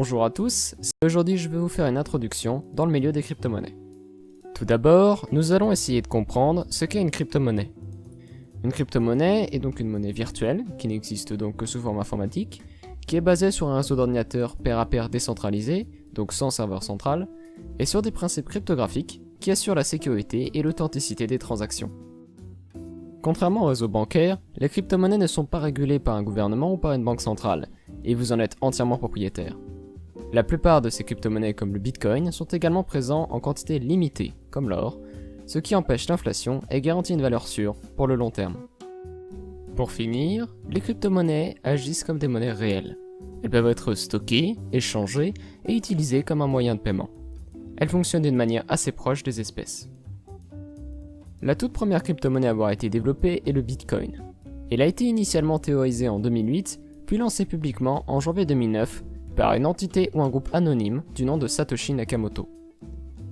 Bonjour à tous, aujourd'hui je vais vous faire une introduction dans le milieu des crypto-monnaies. Tout d'abord, nous allons essayer de comprendre ce qu'est une crypto-monnaie. Une crypto-monnaie est donc une monnaie virtuelle, qui n'existe donc que sous forme informatique, qui est basée sur un réseau d'ordinateurs pair à pair décentralisé, donc sans serveur central, et sur des principes cryptographiques qui assurent la sécurité et l'authenticité des transactions. Contrairement au réseau bancaire, les crypto-monnaies ne sont pas régulées par un gouvernement ou par une banque centrale, et vous en êtes entièrement propriétaire. La plupart de ces crypto-monnaies comme le Bitcoin sont également présents en quantité limitée, comme l'or, ce qui empêche l'inflation et garantit une valeur sûre pour le long terme. Pour finir, les crypto-monnaies agissent comme des monnaies réelles. Elles peuvent être stockées, échangées et utilisées comme un moyen de paiement. Elles fonctionnent d'une manière assez proche des espèces. La toute première crypto-monnaie à avoir été développée est le Bitcoin. Elle a été initialement théorisée en 2008, puis lancée publiquement en janvier 2009 par une entité ou un groupe anonyme du nom de Satoshi Nakamoto.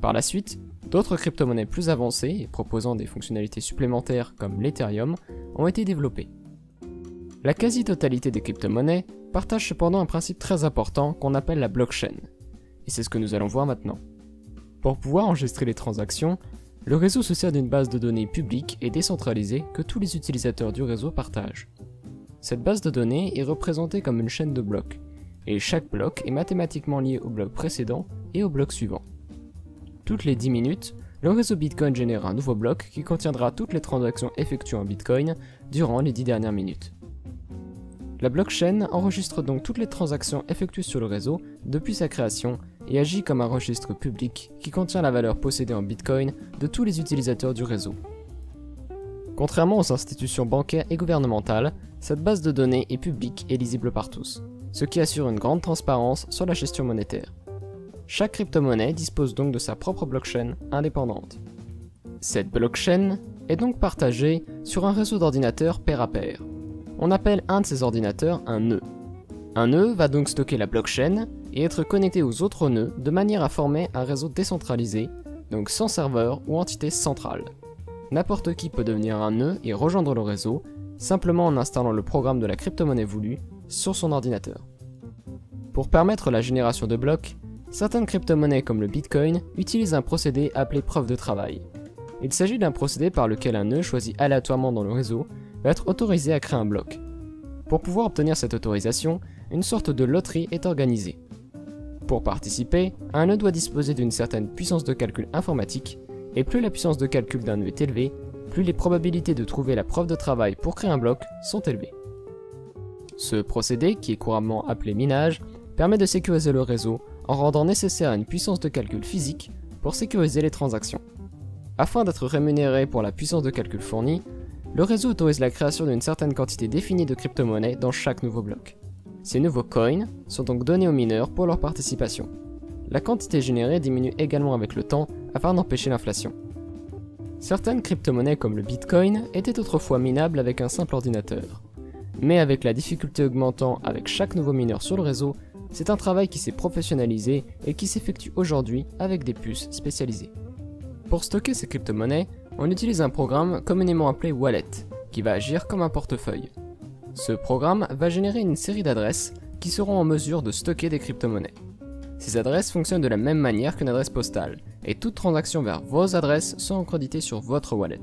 Par la suite, d'autres crypto-monnaies plus avancées et proposant des fonctionnalités supplémentaires comme l'Ethereum ont été développées. La quasi-totalité des crypto-monnaies partagent cependant un principe très important qu'on appelle la blockchain, et c'est ce que nous allons voir maintenant. Pour pouvoir enregistrer les transactions, le réseau se sert d'une base de données publique et décentralisée que tous les utilisateurs du réseau partagent. Cette base de données est représentée comme une chaîne de blocs, et chaque bloc est mathématiquement lié au bloc précédent et au bloc suivant. Toutes les 10 minutes, le réseau Bitcoin génère un nouveau bloc qui contiendra toutes les transactions effectuées en Bitcoin durant les 10 dernières minutes. La blockchain enregistre donc toutes les transactions effectuées sur le réseau depuis sa création et agit comme un registre public qui contient la valeur possédée en Bitcoin de tous les utilisateurs du réseau. Contrairement aux institutions bancaires et gouvernementales, cette base de données est publique et lisible par tous, ce qui assure une grande transparence sur la gestion monétaire. Chaque crypto-monnaie dispose donc de sa propre blockchain indépendante. Cette blockchain est donc partagée sur un réseau d'ordinateurs pair à pair. On appelle un de ces ordinateurs un nœud. Un nœud va donc stocker la blockchain et être connecté aux autres nœuds de manière à former un réseau décentralisé, donc sans serveur ou entité centrale. N'importe qui peut devenir un nœud et rejoindre le réseau, simplement en installant le programme de la crypto-monnaie voulue sur son ordinateur. Pour permettre la génération de blocs, certaines crypto-monnaies comme le Bitcoin utilisent un procédé appelé preuve de travail. Il s'agit d'un procédé par lequel un nœud choisi aléatoirement dans le réseau va être autorisé à créer un bloc. Pour pouvoir obtenir cette autorisation, une sorte de loterie est organisée. Pour participer, un nœud doit disposer d'une certaine puissance de calcul informatique, et plus la puissance de calcul d'un nœud est élevée, plus les probabilités de trouver la preuve de travail pour créer un bloc sont élevées. Ce procédé, qui est couramment appelé minage, permet de sécuriser le réseau en rendant nécessaire une puissance de calcul physique pour sécuriser les transactions. Afin d'être rémunéré pour la puissance de calcul fournie, le réseau autorise la création d'une certaine quantité définie de crypto-monnaies dans chaque nouveau bloc. Ces nouveaux coins sont donc donnés aux mineurs pour leur participation. La quantité générée diminue également avec le temps afin d'empêcher l'inflation. Certaines crypto-monnaies comme le Bitcoin étaient autrefois minables avec un simple ordinateur. Mais avec la difficulté augmentant avec chaque nouveau mineur sur le réseau, c'est un travail qui s'est professionnalisé et qui s'effectue aujourd'hui avec des puces spécialisées. Pour stocker ces crypto-monnaies, on utilise un programme communément appelé Wallet, qui va agir comme un portefeuille. Ce programme va générer une série d'adresses qui seront en mesure de stocker des crypto-monnaies. Ces adresses fonctionnent de la même manière qu'une adresse postale, et toute transaction vers vos adresses sera créditée sur votre wallet.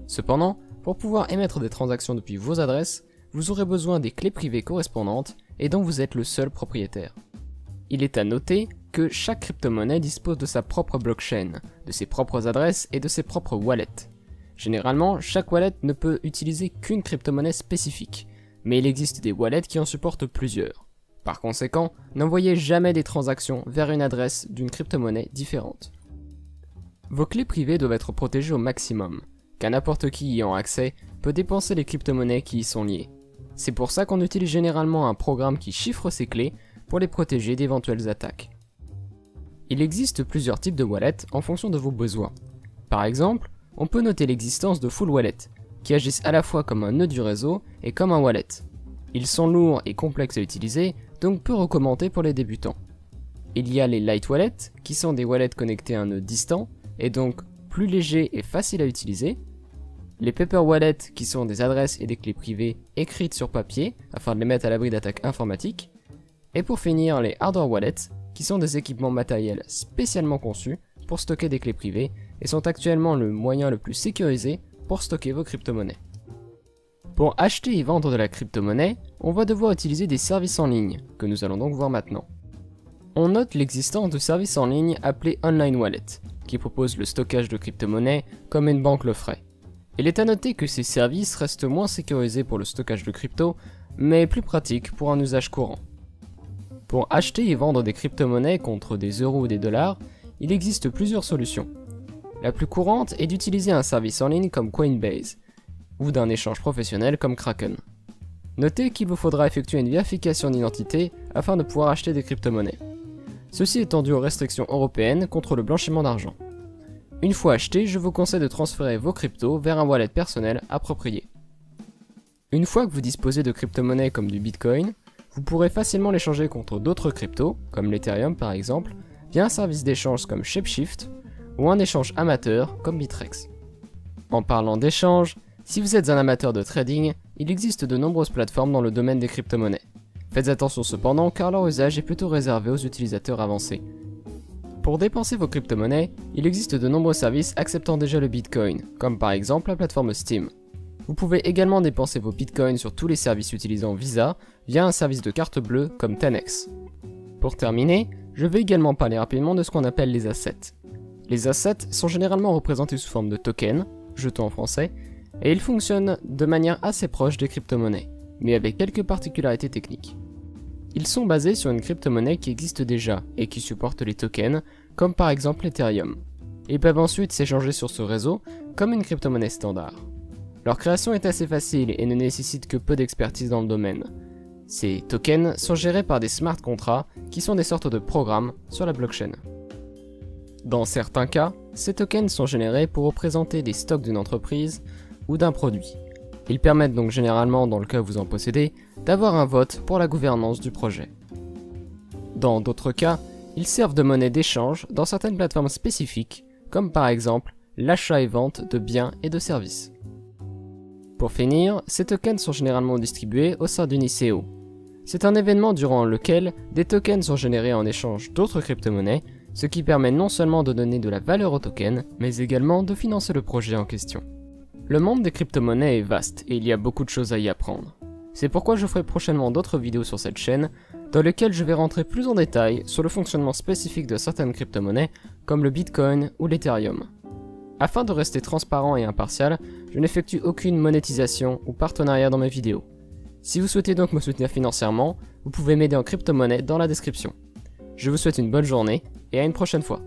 Cependant, pour pouvoir émettre des transactions depuis vos adresses, vous aurez besoin des clés privées correspondantes et dont vous êtes le seul propriétaire. Il est à noter que chaque crypto-monnaie dispose de sa propre blockchain, de ses propres adresses et de ses propres wallets. Généralement, chaque wallet ne peut utiliser qu'une crypto-monnaie spécifique, mais il existe des wallets qui en supportent plusieurs. Par conséquent, n'envoyez jamais des transactions vers une adresse d'une crypto-monnaie différente. Vos clés privées doivent être protégées au maximum, car n'importe qui y ayant accès peut dépenser les crypto-monnaies qui y sont liées. C'est pour ça qu'on utilise généralement un programme qui chiffre ces clés pour les protéger d'éventuelles attaques. Il existe plusieurs types de wallets en fonction de vos besoins. Par exemple, on peut noter l'existence de full wallets, qui agissent à la fois comme un nœud du réseau et comme un wallet. Ils sont lourds et complexes à utiliser, donc peu recommandés pour les débutants. Il y a les light wallets, qui sont des wallets connectés à un nœud distant, et donc plus légers et faciles à utiliser. Les paper wallets, qui sont des adresses et des clés privées écrites sur papier, afin de les mettre à l'abri d'attaques informatiques. Et pour finir, les hardware wallets, qui sont des équipements matériels spécialement conçus pour stocker des clés privées et sont actuellement le moyen le plus sécurisé pour stocker vos crypto-monnaies. Pour acheter et vendre de la crypto-monnaie, on va devoir utiliser des services en ligne, que nous allons donc voir maintenant. On note l'existence de services en ligne appelés Online Wallet, qui proposent le stockage de crypto-monnaies comme une banque le ferait. Il est à noter que ces services restent moins sécurisés pour le stockage de crypto, mais plus pratiques pour un usage courant. Pour acheter et vendre des crypto-monnaies contre des euros ou des dollars, il existe plusieurs solutions. La plus courante est d'utiliser un service en ligne comme Coinbase, ou d'un échange professionnel comme Kraken. Notez qu'il vous faudra effectuer une vérification d'identité afin de pouvoir acheter des crypto-monnaies. Ceci étant dû aux restrictions européennes contre le blanchiment d'argent. Une fois acheté, je vous conseille de transférer vos cryptos vers un wallet personnel approprié. Une fois que vous disposez de crypto-monnaies comme du Bitcoin, vous pourrez facilement l'échanger contre d'autres cryptos, comme l'Ethereum par exemple, via un service d'échange comme Shapeshift, ou un échange amateur comme Bittrex. En parlant d'échange, si vous êtes un amateur de trading, il existe de nombreuses plateformes dans le domaine des crypto-monnaies. Faites attention cependant car leur usage est plutôt réservé aux utilisateurs avancés. Pour dépenser vos crypto-monnaies, il existe de nombreux services acceptant déjà le Bitcoin, comme par exemple la plateforme Steam. Vous pouvez également dépenser vos bitcoins sur tous les services utilisant Visa via un service de carte bleue comme 10x. Pour terminer, je vais également parler rapidement de ce qu'on appelle les assets. Les assets sont généralement représentés sous forme de tokens, jetons en français, et ils fonctionnent de manière assez proche des crypto-monnaies, mais avec quelques particularités techniques. Ils sont basés sur une crypto-monnaie qui existe déjà et qui supporte les tokens, comme par exemple Ethereum. Ils peuvent ensuite s'échanger sur ce réseau comme une crypto-monnaie standard. Leur création est assez facile et ne nécessite que peu d'expertise dans le domaine. Ces tokens sont gérés par des smart contracts qui sont des sortes de programmes sur la blockchain. Dans certains cas, ces tokens sont générés pour représenter des stocks d'une entreprise ou d'un produit. Ils permettent donc généralement, dans le cas où vous en possédez, d'avoir un vote pour la gouvernance du projet. Dans d'autres cas, ils servent de monnaie d'échange dans certaines plateformes spécifiques, comme par exemple l'achat et vente de biens et de services. Pour finir, ces tokens sont généralement distribués au sein d'une ICO. C'est un événement durant lequel des tokens sont générés en échange d'autres crypto-monnaies, ce qui permet non seulement de donner de la valeur aux tokens, mais également de financer le projet en question. Le monde des crypto-monnaies est vaste et il y a beaucoup de choses à y apprendre. C'est pourquoi je ferai prochainement d'autres vidéos sur cette chaîne, dans lesquelles je vais rentrer plus en détail sur le fonctionnement spécifique de certaines crypto-monnaies, comme le Bitcoin ou l'Ethereum. Afin de rester transparent et impartial, je n'effectue aucune monétisation ou partenariat dans mes vidéos. Si vous souhaitez donc me soutenir financièrement, vous pouvez m'aider en crypto-monnaie dans la description. Je vous souhaite une bonne journée et à une prochaine fois.